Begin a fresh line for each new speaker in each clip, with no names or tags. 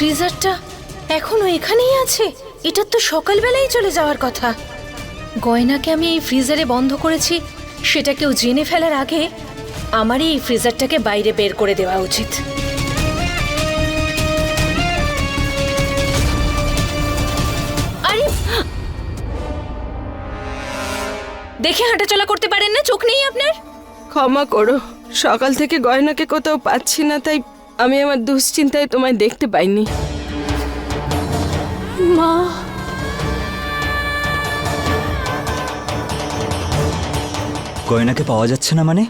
ফ্রিজারটা এখনো এখানেই আছে। এটা তো সকালবেলাই চলে যাওয়ার কথা। গয়নাকে আমি এই ফ্রিজারে বন্ধ করেছি, সেটা কেউ জেনে ফেলার আগে আমারই এই ফ্রিজারটাকে বাইরে বের করে দেওয়া উচিত। আরে দেখে হাঁটাচলা করতে পারেন না? চোখ নেই আপনার?
ক্ষমা করো, সকাল থেকে গয়নাকে কোথাও পাচ্ছি না, তাই আমি আমার দুশ্চিন্তায় তোমায় দেখতে পাইনি।
মা,
গয়নাকে পাওয়া যাচ্ছে না মানে?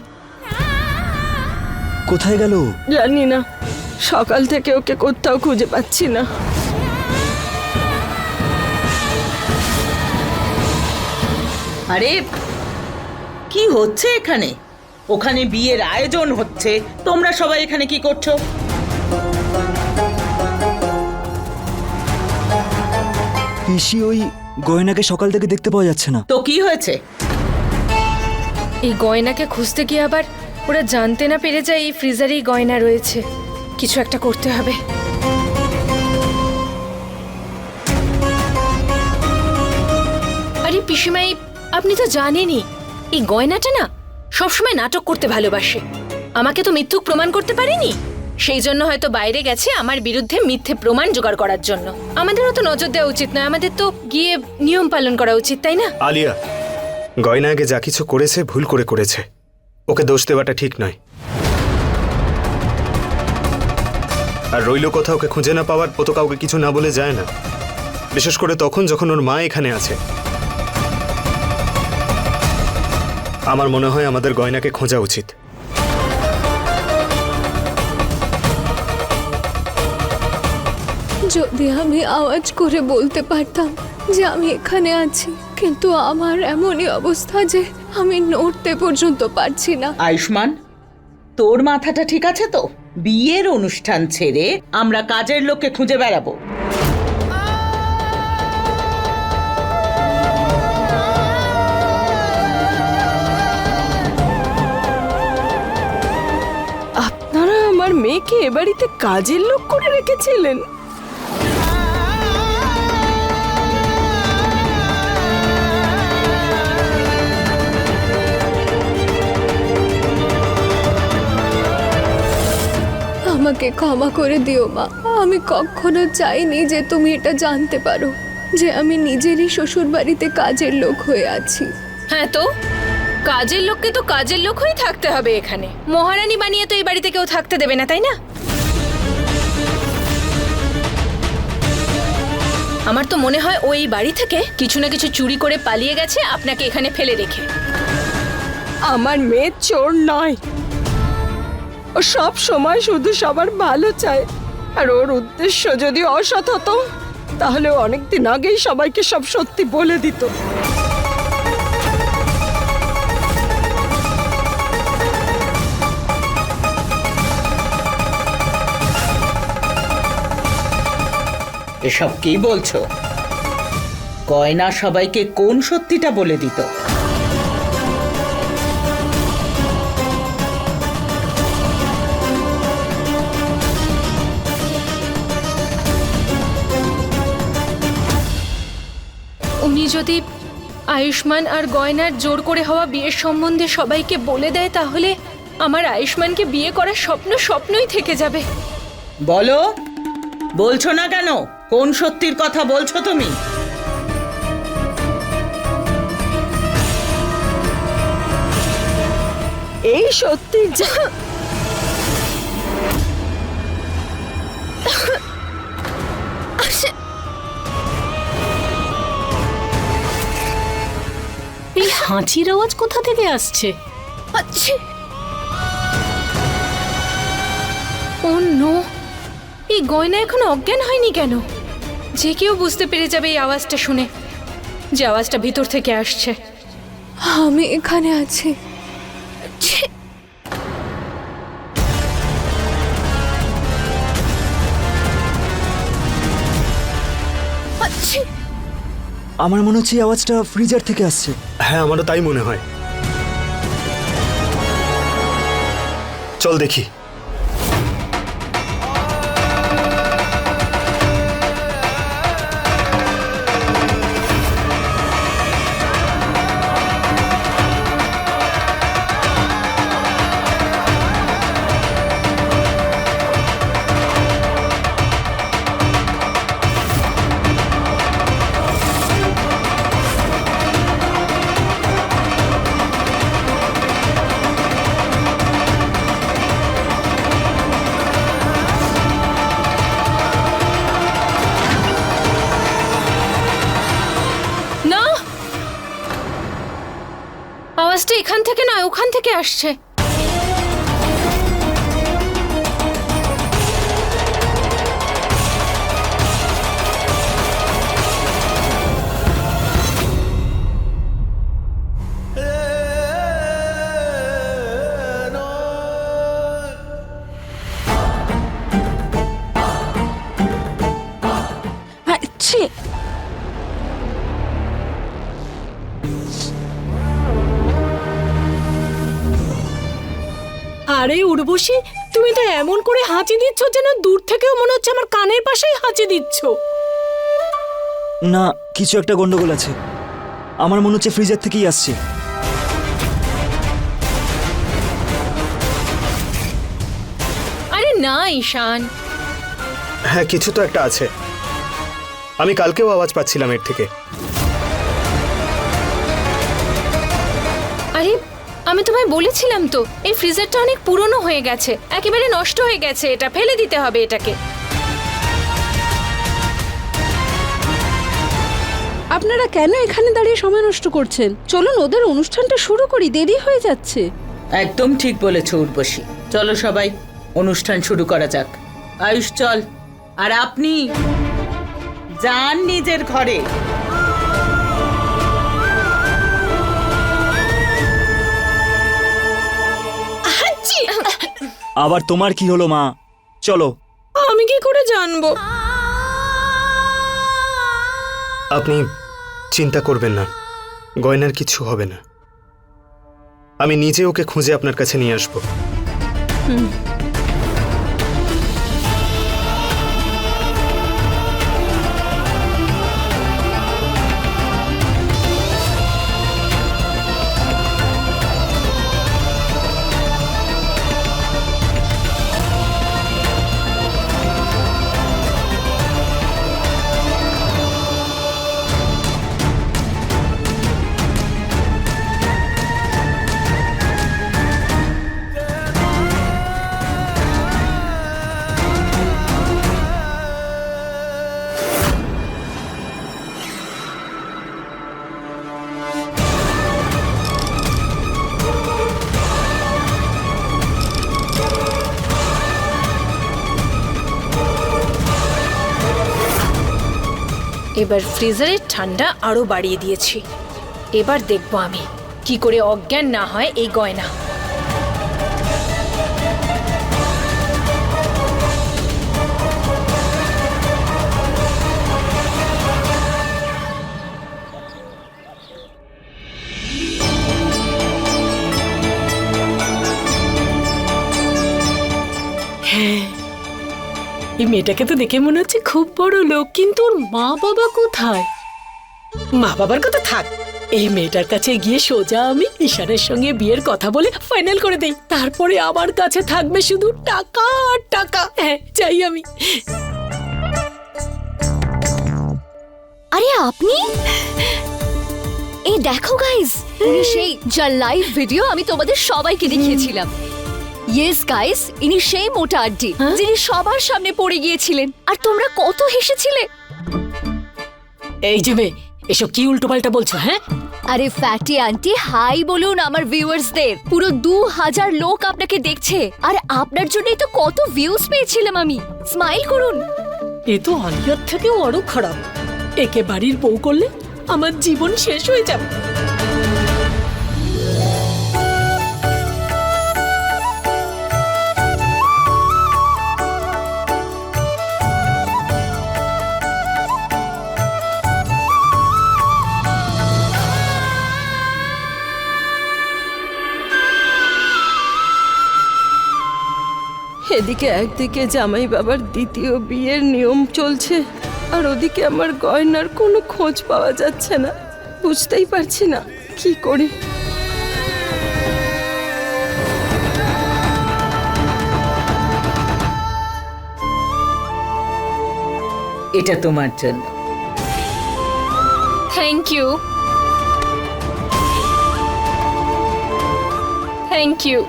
কোথায় গেল?
জানি না, সকাল থেকে ওকে কোথাও খুঁজে পাচ্ছি না।
আরে কি হচ্ছে এখানে? ওখানে বিয়ের আয়োজন হচ্ছে, তোমরা সবাই এখানে কি করছো?
পিসি, ওই গয়নাকে সকাল থেকে দেখতে পাওয়া যাচ্ছে না।
তো কি হয়েছে?
এই গয়নাকে খুঁজতে গিয়ে আবার ওরা জানতে না পেরে যায় এই ফ্রিজারেই গয়না রয়েছে। কিছু একটা করতে হবে। আরে পিসিমাই, আপনি তো জানেনই এই গয়নাটা না সবসময় নাটক করতে ভালোবাসে। আমাকে তো মিথ্যুক প্রমাণ করতে পারেনি, সেই জন্য হয়তো বাইরে গেছে আমার বিরুদ্ধে মিথ্যে প্রমাণ জোগাড় করার জন্য। আমাদেরও তো নজর দেওয়া উচিত নয়, আমাদের তো গিয়ে নিয়ম পালন করা উচিত, তাই না?
আলিয়া, গয়না আগে যা কিছু করেছে ভুল করে করেছে, ওকে দোষ দেওয়াটা ঠিক নয়। আর রইল কথা, ওকে খুঁজে না পাওয়ার, ও তো কাউকে কিছু না বলে যায় না, বিশেষ করে তখন যখন ওর মা এখানে আছে। আমার মনে হয় আমাদের গয়নাকে খোঁজা উচিত।
যদি আমি আওয়াজ করে বলতে পারতাম যে আমি এখানে আছি, কিন্তু আমার এমনই অবস্থা যে আমি নড়তে পর্যন্ত পারছি না।
আয়ুষ্মান, তোর মাথাটা ঠিক আছে তো? বিয়ের অনুষ্ঠান ছেড়ে আমরা কাজের লোককে খুঁজে বেড়াবো?
আপনারা আমার মেয়েকে এ বাড়িতে কাজের লোক করে রেখেছিলেন?
আমাকে ক্ষমা করে দিও মা। আমি কখনো চাইনি যে তুমি এটা জানতে পারো যে আমি নিজেরই শ্বশুর বাড়িতে কাজের লোক হয়ে আছি।
হ্যাঁ, তো কাজের লোককে তো কাজের লোক হয়ে থাকতে হবে এখানে। মহারানী বানিয়ে তো এই বাড়িতে কেউ থাকতে দেবে না, তাই না? আমার তো মনে হয় ওই বাড়ি থেকে কিছু না কিছু চুরি করে পালিয়ে গেছে আপনাকে এখানে ফেলে রেখে।
আমার মেয়ে চোর নয়, ও সব সময় শুধু সবার ভালো চায়। আর ওর উদ্দেশ্য যদি অসৎ হতো তাহলে ও অনেকদিন আগেই সবাইকে সব সত্যি বলে দিত।
এসব কি বলছো? গয়না সবাইকে কোন সত্যিটা বলে দিত?
উনি যদি আয়ুষ্মান আর গয়নার জোর করে হওয়া বিয়ের সম্বন্ধে সবাইকে বলে দেয়, তাহলে আমার আয়ুষ্মানকে বিয়ে করার স্বপ্ন স্বপ্নই থেকে যাবে।
বলো, বলছো না কেন? কোন সত্যির কথা বলছো তুমি?
এই সত্যি যা
এই হাঁচির আওয়াজ কোথা থেকে আসছে?
আচ্ছা, ও নো, এই গয়না এখনো অজ্ঞান হয়নি কেন? যে কেউ বুঝতে পেরে যাবে এই আওয়াজটা শুনে, যে আওয়াজটা ভিতর থেকে আসছে।
আমি এখানে আছি।
ছি! আচ্ছা,
আমার মনে হচ্ছে এই আওয়াজটা ফ্রিজার থেকে আসছে।
হ্যাঁ, আমারও তাই মনে হয়। চল দেখি।
থেকে নয়, ওখান থেকে আসছে।
ছি,
আরে উর্বশী, তুমি তো এমন করে হাঁচি দিচ্ছ যেন দূর থেকেও মনে হচ্ছে আমার কানের পাশেই হাঁচি দিচ্ছ।
না, কিছু একটা গন্ডগোল আছে। আমার মনে হচ্ছে ফ্রিজের থেকেই আসছে।
আরে না ঈশান,
হ্যাঁ, কিছু তো একটা আছে। আমি কালকেও আওয়াজ পাচ্ছিলাম এর থেকে।
আরে আমি তোমায় বলেছিলাম তো, এই ফ্রিজারটা অনেক পুরনো হয়ে গেছে, একেবারে নষ্ট হয়ে গেছে, এটা ফেলে দিতে হবে এটাকে।
আপনারা কেন এখানে দাঁড়িয়ে সময় নষ্ট করছেন? চলুন ওদের অনুষ্ঠানটা শুরু করি, দেরি হয়ে যাচ্ছে।
একদম ঠিক বলেছ উর্বশী, চলো সবাই অনুষ্ঠান শুরু করা যাক। আয়ুষ চল, আর আপনি যান নিজের ঘরে।
আবার তোমার কি হলো মা? চলো।
আমি কি করে জানবো?
আপনি চিন্তা করবেন না, গয়নার কিছু হবে না। আমি নিজে ওকে খুঁজে আপনার কাছে নিয়ে আসবো।
এবার ফ্রিজারের ঠান্ডা আরো বাড়িয়ে দিয়েছি। এবার দেখবো আমি কি করে অজ্ঞান না হয় এই গয়না।
এই মেয়েটাকে তো দেখে মনে হচ্ছে খুব বড় লোক, কিন্তু ওর মা বাবা কোথায়? মা বাবার কথা থাক, এই মেয়েটার কাছে গিয়ে সোজা আমি ঈশানের সঙ্গে বিয়ের কথা বলে ফাইনাল করে দেই। তারপরে আমার কাছে থাকবে শুধু টাকা আর টাকা। হ্যাঁ, চাই আমি।
আরে আপনি, এই দেখো গাইস, ইনি সেই যার লাইভ ভিডিও আমি তোমাদের সবাইকে দেখিয়েছিলাম। ইয়েস গাইস, ইনি সেই মোটা আড্ডি যিনি সবার সামনে পড়ে গিয়েছিলেন, আর তোমরা কত হেসেছিলে।
এই যে মেয়ে, এসব কি উল্টোপাল্টা বলছো? হ্যাঁ,
আরে ফ্যাটি আন্টি, হাই বলুন আমার ভিউয়ার্সদের। পুরো 2000 লোক আপনাকে দেখছে, আর আপনার জন্যই তো কত ভিউজ পেয়েছিলাম আমি। স্মাইল করুন।
এ তো আলিয়ার থেকেও আরো খারাপ। একে বাড়ির বউ করলে আমার জীবন শেষ হয়ে যাবে।
এদিকে একদিকে জামাই বাবার দ্বিতীয় বিয়ের নিয়ম চলছে, আর ওদিকে আমার গয়নার কোনো খোঁজ পাওয়া যাচ্ছে না। বুঝতেই পারছি না কি করি।
এটা তোমার জন্য।
Thank you, thank you.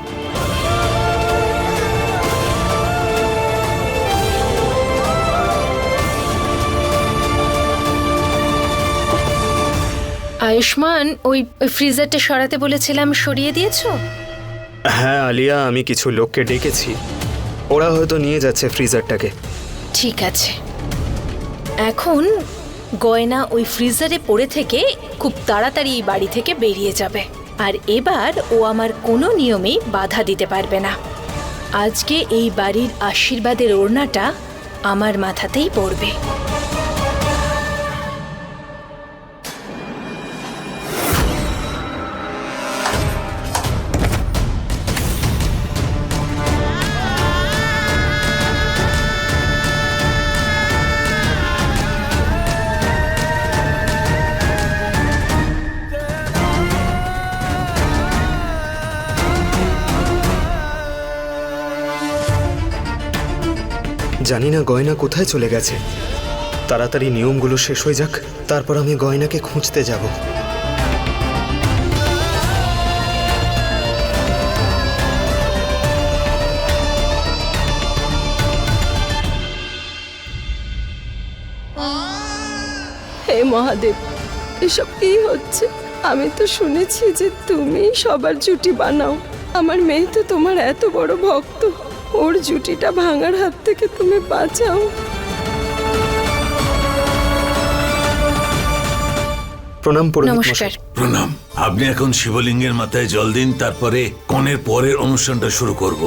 Ayushman, ওই ফ্রিজারটা সরাতে বলেছিলাম, সরিয়ে দিয়েছো?
হ্যাঁ আলিয়া, আমি কিছু লোককে ডেকেছি, ওরা হয়তো নিয়ে যাচ্ছে ফ্রিজারটাকে।
ঠিক আছে। এখন গয়না ওই ফ্রিজারে পড়ে থেকে খুব তাড়াতাড়ি এই বাড়ি থেকে বেরিয়ে যাবে। আর এবার ও আমার কোনো নিয়মেই বাধা দিতে পারবে না। আজকে এই বাড়ির আশীর্বাদের ওড়নাটা আমার মাথাতেই পড়বে।
জানি না গয়না কোথায় চলে গেছে। তাড়াতাড়ি নিয়মগুলো শেষ হয়ে যাক, তারপর আমি গয়নাকে খুঁজতে যাব।
হে মহাদেব, এসব কি হচ্ছে? আমি তো শুনেছি যে তুমি সবার জুটি বানাও। আমার মেয়ে তো তোমার এত বড় ভক্ত, ওর জুটিটা ভাঙার হাত থেকে তুমি বাঁচাও।
প্রণাম পুরোহিত
নমস্কার।
মশাই।
প্রণাম। আপনি এখন শিবলিঙ্গের মাথায় জল দিন, তারপরে কনের পরের অনুষ্ঠানটা শুরু করব।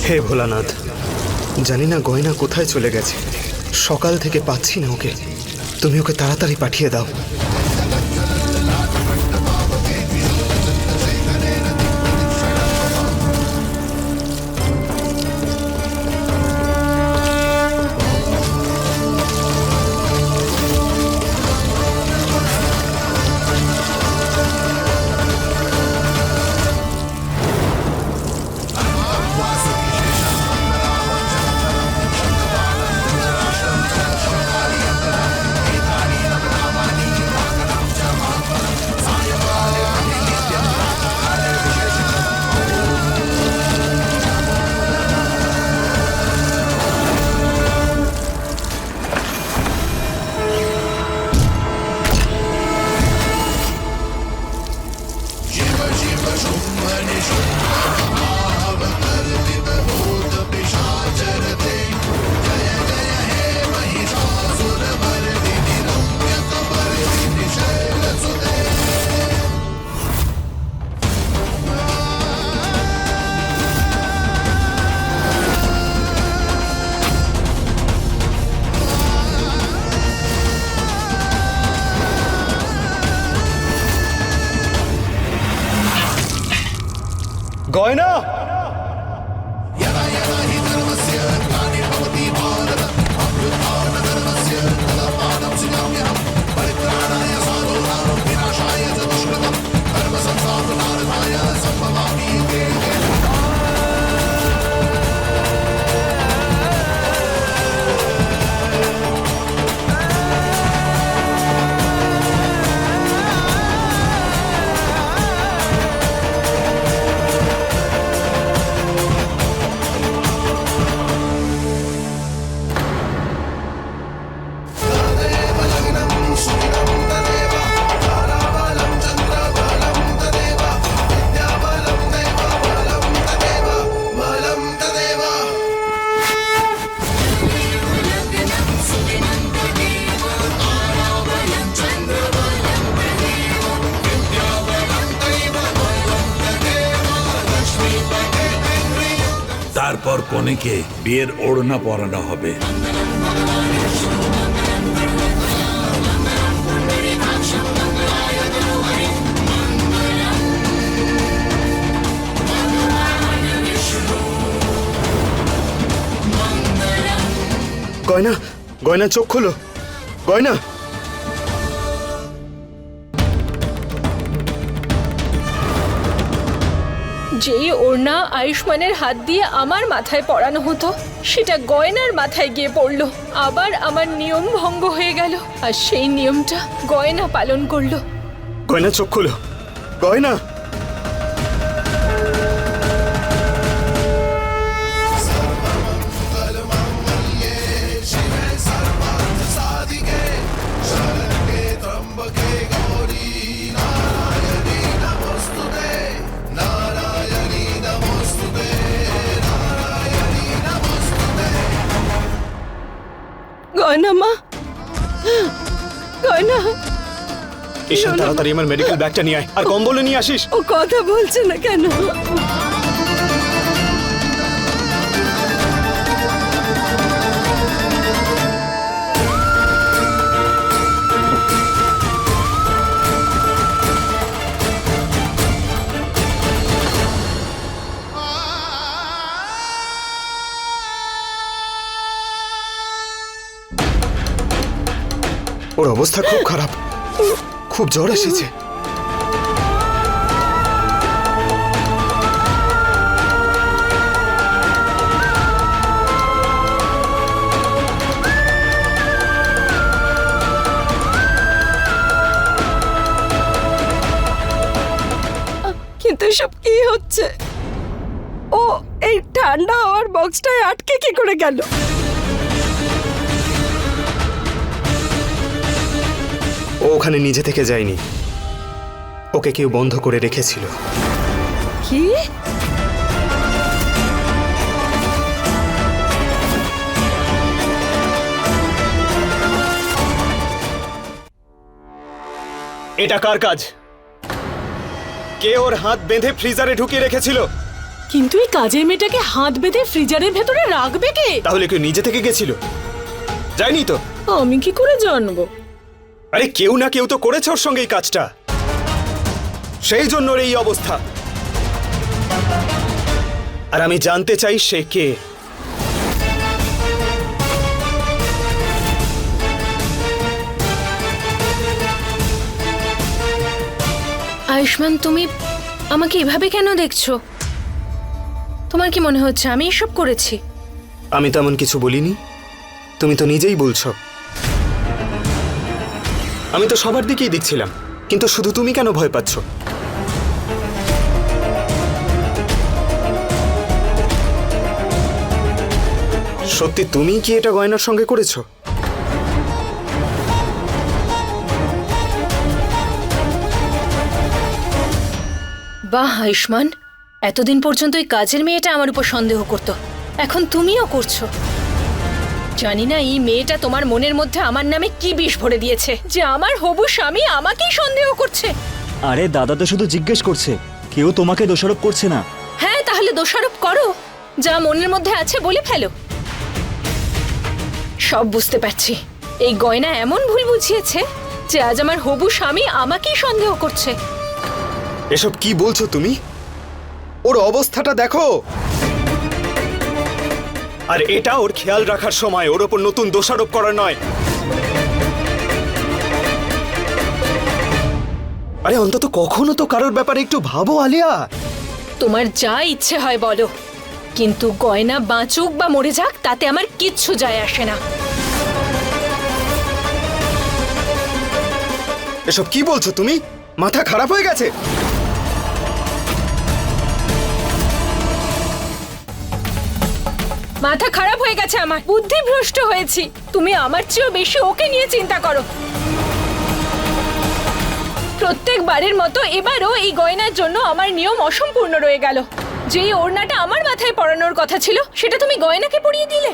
হে ভোলানাথ, জানি না গয়না কোথায় চলে গেছে। সকাল থেকে পাচ্ছি না ওকে, তুমি ওকে তাড়াতাড়ি পাঠিয়ে দাও। গয়না,
তারপর কনেকে বিয়ের ওড়না পরানো হবে।
গয়না, গয়না চোখ খোলো। গয়না,
যেই ওড়না আয়ুষ্মানের হাত দিয়ে আমার মাথায় পরানো হতো সেটা গয়নার মাথায় গিয়ে পড়লো। আবার আমার নিয়ম ভঙ্গ হয়ে গেল, আর সেই নিয়মটা গয়না পালন করলো।
গয়না চোখ খোলো। গয়না,
গয়না মা, গয়না।
ঈশান তাড়াতাড়ি আমার মেডিকেল ব্যাগটা নিয়ে আয়, আর কম্বলও নিয়ে আসিস।
ও কথা বলছে না কেন?
ওর অবস্থা খুব খারাপ, খুব জ্বর এসেছে।
কিন্তু এসব কি হচ্ছে? ও এই ঠান্ডা হওয়ার বক্সটায় আটকে কি করে গেল?
ও ওখানে নিজে থেকে যায়নি, ওকে কেউ বন্ধ করে রেখেছিল।
কি?
এটা কার কাজ? কে ওর হাত বেঁধে ফ্রিজারে ঢুকিয়ে রেখেছিল?
কিন্তু এই কাজের মেয়েটাকে হাত বেঁধে ফ্রিজারের ভেতরে রাখবে কে?
তাহলে কেউ নিজে থেকে গেছিল? যায়নি তো?
আমি কি করে জানবো?
আরে কেউ না কেউ তো করেছে ওর সঙ্গে এই কাজটা, সেই জন্য ওর এই অবস্থা। আর আমি জানতে চাই সে কে।
আয়ুষ্মান, তুমি আমাকে এভাবে কেন দেখছো? তোমার কি মনে হচ্ছে আমি এসব করেছি?
আমি তেমন কিছু বলিনি, তুমি তো নিজেই বলছো। আমি তো সবার দিকেই দেখছিলাম, কিন্তু শুধু তুমি কেন ভয় পাচ্ছ? সত্যি তুমি কি এটা গয়নার সঙ্গে করেছো?
বাহ আয়ুষ্মান, এতদিন পর্যন্ত এই কাজের মেয়েটা আমার উপর সন্দেহ করত, এখন তুমিও করছো। জানি না এই মেয়েটা তোমার মনের মধ্যে আমার নামে কি বিষ ভরে দিয়েছে যে আমার হবু স্বামী আমাকেই সন্দেহ করছে।
আরে দাদা তো শুধু জিজ্ঞেস করছে, কেউ তোমাকে দোষারোপ করছে না।
হ্যাঁ, তাহলে দোষারোপ করো, যা মনের মধ্যে আছে বলে ফেলো। সব বুঝতে পারছি, এই গয়না এমন ভুল বুঝিয়েছে যে আজ আমার হবু স্বামী আমাকেই সন্দেহ করছে।
এসব কি বলছো তুমি? ওর অবস্থাটা দেখো। আর এটা ওর খেয়াল রাখার সময়, ওর ওপর নতুন দোষারোপ করার নয়। আরে অন্তত কখনো তো কারোর ব্যাপারে একটু ভাবো আলিয়া।
তোমার যা ইচ্ছে হয় বলো, কিন্তু গয়না বাঁচুক বা মরে যাক তাতে আমার কিচ্ছু যায় আসে না।
এসব কি বলছো তুমি? মাথা খারাপ হয়ে গেছে?
মাথা খারাপ হয়ে গেছে আমার, বুদ্ধিভ্রষ্ট হয়েছি। তুমি আমার চেয়েও বেশি ওকে নিয়ে চিন্তা করো। প্রত্যেকবারের মতো এবারও এই গয়নার জন্য আমার নিয়ম অসম্পূর্ণ রয়ে গেল। যেই ওড়নাটা আমার মাথায় পরানোর কথা ছিল সেটা তুমি গয়নাকে পরিয়ে দিলে।